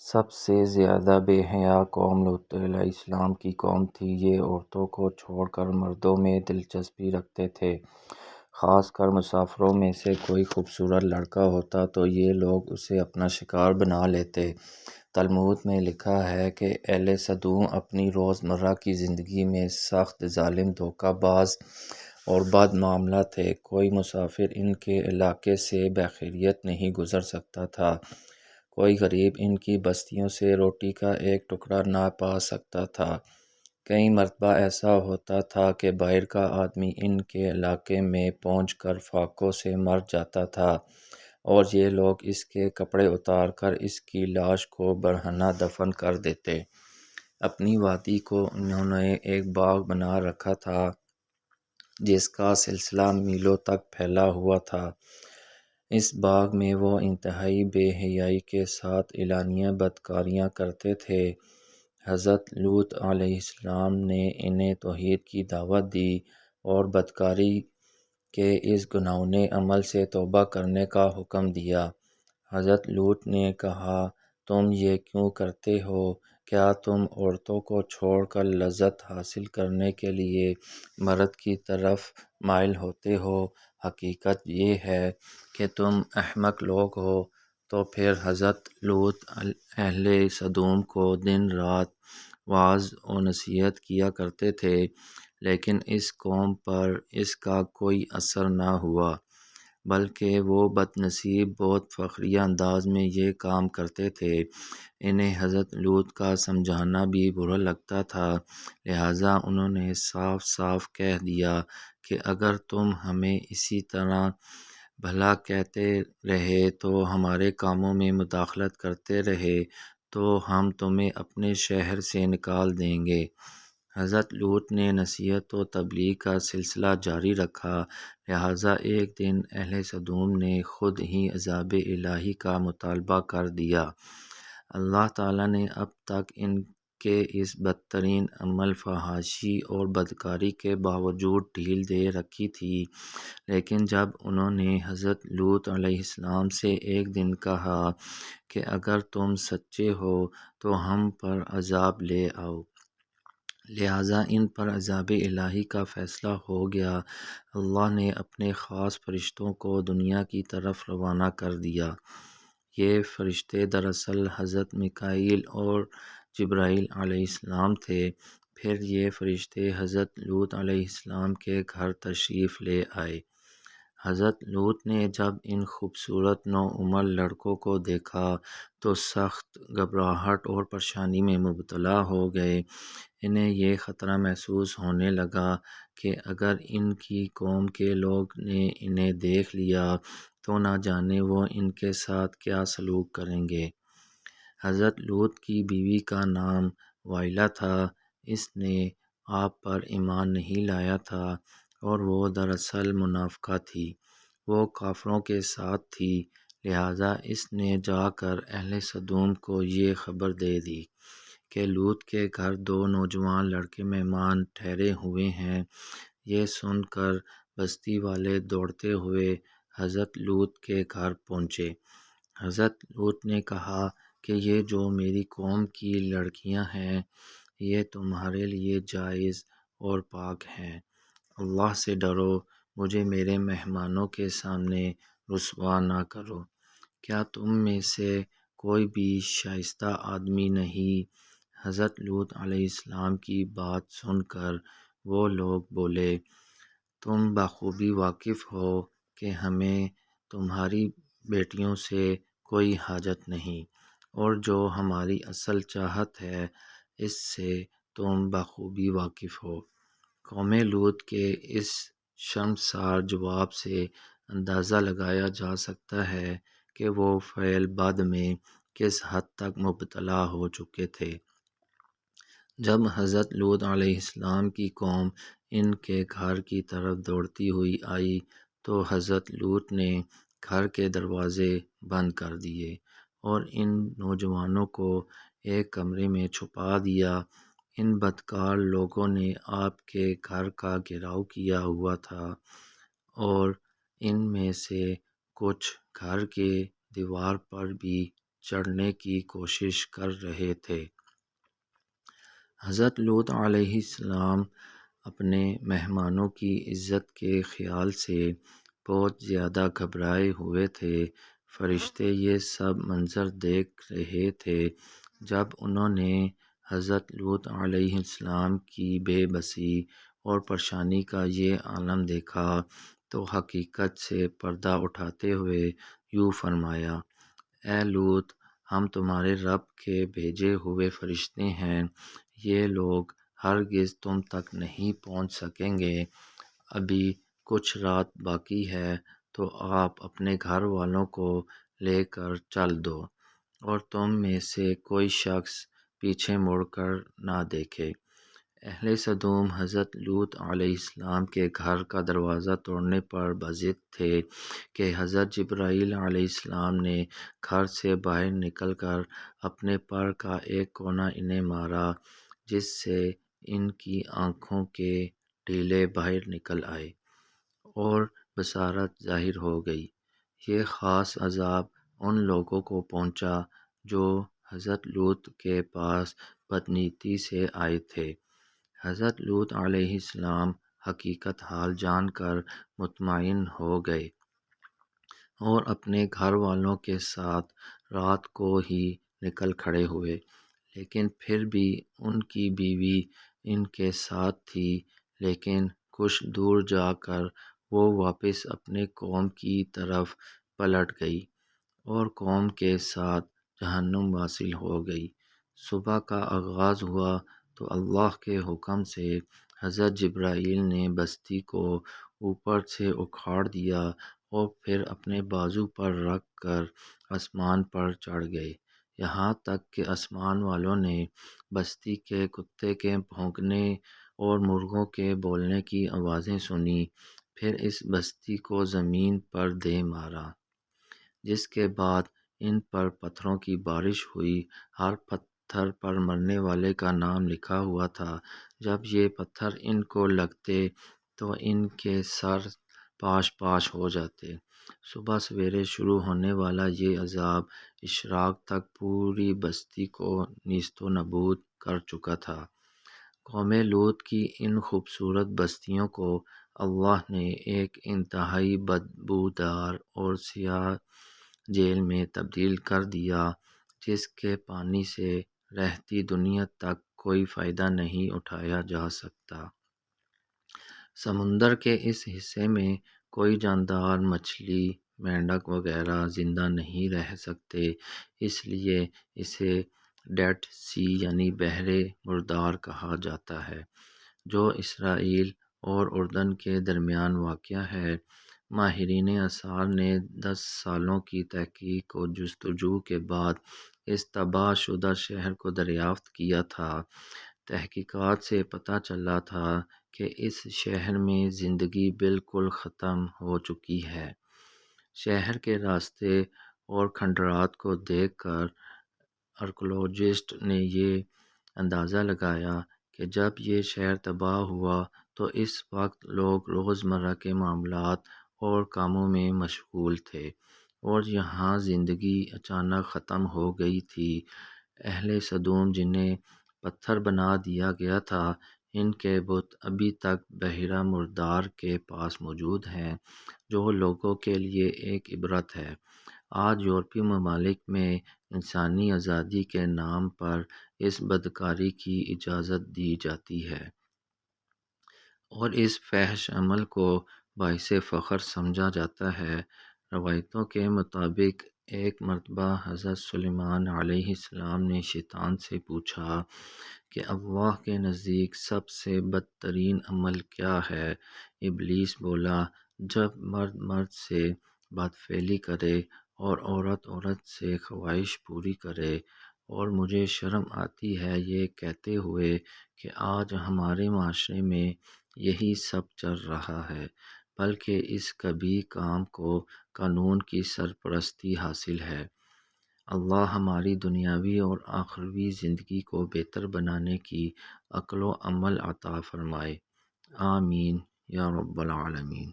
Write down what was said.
سب سے زیادہ بے حیا قوم لوط علیہ السلام کی قوم تھی۔ یہ عورتوں کو چھوڑ کر مردوں میں دلچسپی رکھتے تھے۔ خاص کر مسافروں میں سے کوئی خوبصورت لڑکا ہوتا تو یہ لوگ اسے اپنا شکار بنا لیتے۔ تلمود میں لکھا ہے کہ اہل سدوم اپنی روزمرہ کی زندگی میں سخت ظالم، دھوکہ باز اور بد معاملہ تھے۔ کوئی مسافر ان کے علاقے سے بخیریت نہیں گزر سکتا تھا۔ کوئی غریب ان کی بستیوں سے روٹی کا ایک ٹکڑا نہ پا سکتا تھا۔ کئی مرتبہ ایسا ہوتا تھا کہ باہر کا آدمی ان کے علاقے میں پہنچ کر فاقوں سے مر جاتا تھا اور یہ لوگ اس کے کپڑے اتار کر اس کی لاش کو برہنہ دفن کر دیتے۔ اپنی وادی کو انہوں نے ایک باغ بنا رکھا تھا جس کا سلسلہ میلوں تک پھیلا ہوا تھا۔ اس باغ میں وہ انتہائی بے حیائی کے ساتھ اعلانیہ بدکاریاں کرتے تھے۔ حضرت لوط علیہ السلام نے انہیں توحید کی دعوت دی اور بدکاری کے اس گھناؤنے عمل سے توبہ کرنے کا حکم دیا۔ حضرت لوط نے کہا، تم یہ کیوں کرتے ہو؟ کیا تم عورتوں کو چھوڑ کر لذت حاصل کرنے کے لیے مرد کی طرف مائل ہوتے ہو؟ حقیقت یہ ہے کہ تم احمق لوگ ہو۔ تو پھر حضرت لوط اہل سدوم کو دن رات وعظ و نصیحت کیا کرتے تھے، لیکن اس قوم پر اس کا کوئی اثر نہ ہوا، بلکہ وہ بد نصیب بہت فخریہ انداز میں یہ کام کرتے تھے۔ انہیں حضرت لوط کا سمجھانا بھی برا لگتا تھا، لہٰذا انہوں نے صاف صاف کہہ دیا کہ اگر تم ہمیں اسی طرح بھلا کہتے رہے تو ہمارے کاموں میں مداخلت کرتے رہے تو ہم تمہیں اپنے شہر سے نکال دیں گے۔ حضرت لوط نے نصیحت و تبلیغ کا سلسلہ جاری رکھا، لہٰذا ایک دن اہل سدوم نے خود ہی عذاب الہی کا مطالبہ کر دیا۔ اللہ تعالیٰ نے اب تک ان کے اس بدترین عمل، فحاشی اور بدکاری کے باوجود ڈھیل دے رکھی تھی، لیکن جب انہوں نے حضرت لوط علیہ السلام سے ایک دن کہا کہ اگر تم سچے ہو تو ہم پر عذاب لے آؤ، لہٰذا ان پر عذاب الہی کا فیصلہ ہو گیا، اللہ نے اپنے خاص فرشتوں کو دنیا کی طرف روانہ کر دیا۔ یہ فرشتے دراصل حضرت میکائیل اور جبرائیل علیہ السلام تھے۔ پھر یہ فرشتے حضرت لوط علیہ السلام کے گھر تشریف لے آئے۔ حضرت لوط نے جب ان خوبصورت نوعمر لڑکوں کو دیکھا تو سخت گھبراہٹ اور پریشانی میں مبتلا ہو گئے۔ انہیں یہ خطرہ محسوس ہونے لگا کہ اگر ان کی قوم کے لوگ نے انہیں دیکھ لیا تو نہ جانے وہ ان کے ساتھ کیا سلوک کریں گے۔ حضرت لوط کی بیوی کا نام وائلہ تھا۔ اس نے آپ پر ایمان نہیں لایا تھا اور وہ دراصل منافقہ تھی۔ وہ کافروں کے ساتھ تھی، لہٰذا اس نے جا کر اہل سدوم کو یہ خبر دے دی کہ لوط کے گھر دو نوجوان لڑکے مہمان ٹھہرے ہوئے ہیں۔ یہ سن کر بستی والے دوڑتے ہوئے حضرت لوط کے گھر پہنچے۔ حضرت لوط نے کہا کہ یہ جو میری قوم کی لڑکیاں ہیں یہ تمہارے لیے جائز اور پاک ہیں۔ اللہ سے ڈرو، مجھے میرے مہمانوں کے سامنے رسوا نہ کرو۔ کیا تم میں سے کوئی بھی شائستہ آدمی نہیں؟ حضرت لوط علیہ السلام کی بات سن کر وہ لوگ بولے، تم بخوبی واقف ہو کہ ہمیں تمہاری بیٹیوں سے کوئی حاجت نہیں، اور جو ہماری اصل چاہت ہے اس سے تم بخوبی واقف ہو۔ قوم لوط کے اس شرمسار جواب سے اندازہ لگایا جا سکتا ہے کہ وہ فعل بد میں کس حد تک مبتلا ہو چکے تھے۔ جب حضرت لوط علیہ السلام کی قوم ان کے گھر کی طرف دوڑتی ہوئی آئی تو حضرت لوط نے گھر کے دروازے بند کر دیے اور ان نوجوانوں کو ایک کمرے میں چھپا دیا۔ ان بدکار لوگوں نے آپ کے گھر کا گھیراؤ کیا ہوا تھا اور ان میں سے کچھ گھر کے دیوار پر بھی چڑھنے کی کوشش کر رہے تھے۔ حضرت لوط علیہ السلام اپنے مہمانوں کی عزت کے خیال سے بہت زیادہ گھبرائے ہوئے تھے۔ فرشتے یہ سب منظر دیکھ رہے تھے۔ جب انہوں نے حضرت لوط علیہ السلام کی بے بسی اور پریشانی کا یہ عالم دیکھا تو حقیقت سے پردہ اٹھاتے ہوئے یوں فرمایا: اے لوط، ہم تمہارے رب کے بھیجے ہوئے فرشتے ہیں، یہ لوگ ہرگز تم تک نہیں پہنچ سکیں گے۔ ابھی کچھ رات باقی ہے تو آپ اپنے گھر والوں کو لے کر چل دو، اور تم میں سے کوئی شخص پیچھے مڑ کر نہ دیکھے۔ اہل سدوم حضرت لوط علیہ السلام کے گھر کا دروازہ توڑنے پر بضد تھے کہ حضرت جبرائیل علیہ السلام نے گھر سے باہر نکل کر اپنے پر کا ایک کونا انہیں مارا، جس سے ان کی آنکھوں کے ٹیلے باہر نکل آئے اور بصارت ظاہر ہو گئی۔ یہ خاص عذاب ان لوگوں کو پہنچا جو حضرت لوط کے پاس بدنیتی سے آئے تھے۔ حضرت لوط علیہ السلام حقیقت حال جان کر مطمئن ہو گئے اور اپنے گھر والوں کے ساتھ رات کو ہی نکل کھڑے ہوئے، لیکن پھر بھی ان کی بیوی ان کے ساتھ تھی۔ لیکن کچھ دور جا کر وہ واپس اپنے قوم کی طرف پلٹ گئی اور قوم کے ساتھ جہنم واصل ہو گئی۔ صبح کا آغاز ہوا تو اللہ کے حکم سے حضرت جبرائیل نے بستی کو اوپر سے اکھاڑ دیا اور پھر اپنے بازو پر رکھ کر آسمان پر چڑھ گئے، یہاں تک کہ آسمان والوں نے بستی کے کتے کے بھونکنے اور مرغوں کے بولنے کی آوازیں سنی۔ پھر اس بستی کو زمین پر دے مارا، جس کے بعد ان پر پتھروں کی بارش ہوئی۔ ہر پتھر پر مرنے والے کا نام لکھا ہوا تھا۔ جب یہ پتھر ان کو لگتے تو ان کے سر پاش پاش ہو جاتے۔ صبح سویرے شروع ہونے والا یہ عذاب اشراق تک پوری بستی کو نیست و نابود کر چکا تھا۔ قوم لوط کی ان خوبصورت بستیوں کو اللہ نے ایک انتہائی بدبودار اور سیاہ جیل میں تبدیل کر دیا، جس کے پانی سے رہتی دنیا تک کوئی فائدہ نہیں اٹھایا جا سکتا۔ سمندر کے اس حصے میں کوئی جاندار مچھلی، مینڈک وغیرہ زندہ نہیں رہ سکتے، اس لیے اسے ڈیڈ سی یعنی بحر مردار کہا جاتا ہے، جو اسرائیل اور اردن کے درمیان واقع ہے۔ ماہرین آثار نے 10 سالوں کی تحقیق و جستجو کے بعد اس تباہ شدہ شہر کو دریافت کیا تھا۔ تحقیقات سے پتہ چلا تھا کہ اس شہر میں زندگی بالکل ختم ہو چکی ہے۔ شہر کے راستے اور کھنڈرات کو دیکھ کر آرکیولوجسٹ نے یہ اندازہ لگایا کہ جب یہ شہر تباہ ہوا تو اس وقت لوگ روزمرہ کے معاملات اور کاموں میں مشغول تھے اور یہاں زندگی اچانک ختم ہو گئی تھی۔ اہل سدوم جنہیں پتھر بنا دیا گیا تھا، ان کے بت ابھی تک بحیرہ مردار کے پاس موجود ہیں، جو لوگوں کے لیے ایک عبرت ہے۔ آج یورپی ممالک میں انسانی آزادی کے نام پر اس بدکاری کی اجازت دی جاتی ہے اور اس فحش عمل کو باعث فخر سمجھا جاتا ہے۔ روایتوں کے مطابق ایک مرتبہ حضرت سلیمان علیہ السلام نے شیطان سے پوچھا کہ اللہ کے نزدیک سب سے بدترین عمل کیا ہے؟ ابلیس بولا، جب مرد مرد سے بدفعلی کرے اور عورت عورت سے خواہش پوری کرے، اور مجھے شرم آتی ہے یہ کہتے ہوئے کہ آج ہمارے معاشرے میں یہی سب چل رہا ہے، بلکہ اس کبھی کام کو قانون کی سرپرستی حاصل ہے۔ اللہ ہماری دنیاوی اور آخروی زندگی کو بہتر بنانے کی عقل و عمل عطا فرمائے، آمین یا رب العالمین۔